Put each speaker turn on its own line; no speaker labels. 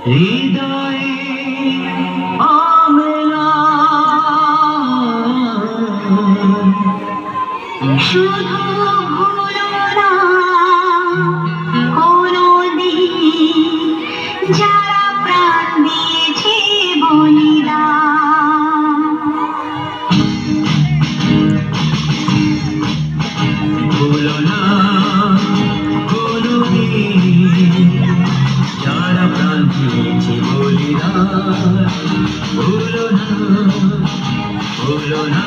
হৃদয়ে অমেলা শুধু ভুলো না কোনদিন যারা প্রাণ দিয়েছে বলিদান। ভুলো না কোনদিন যারা প্রাণ দিয়েছে বলিদান। ভুলো না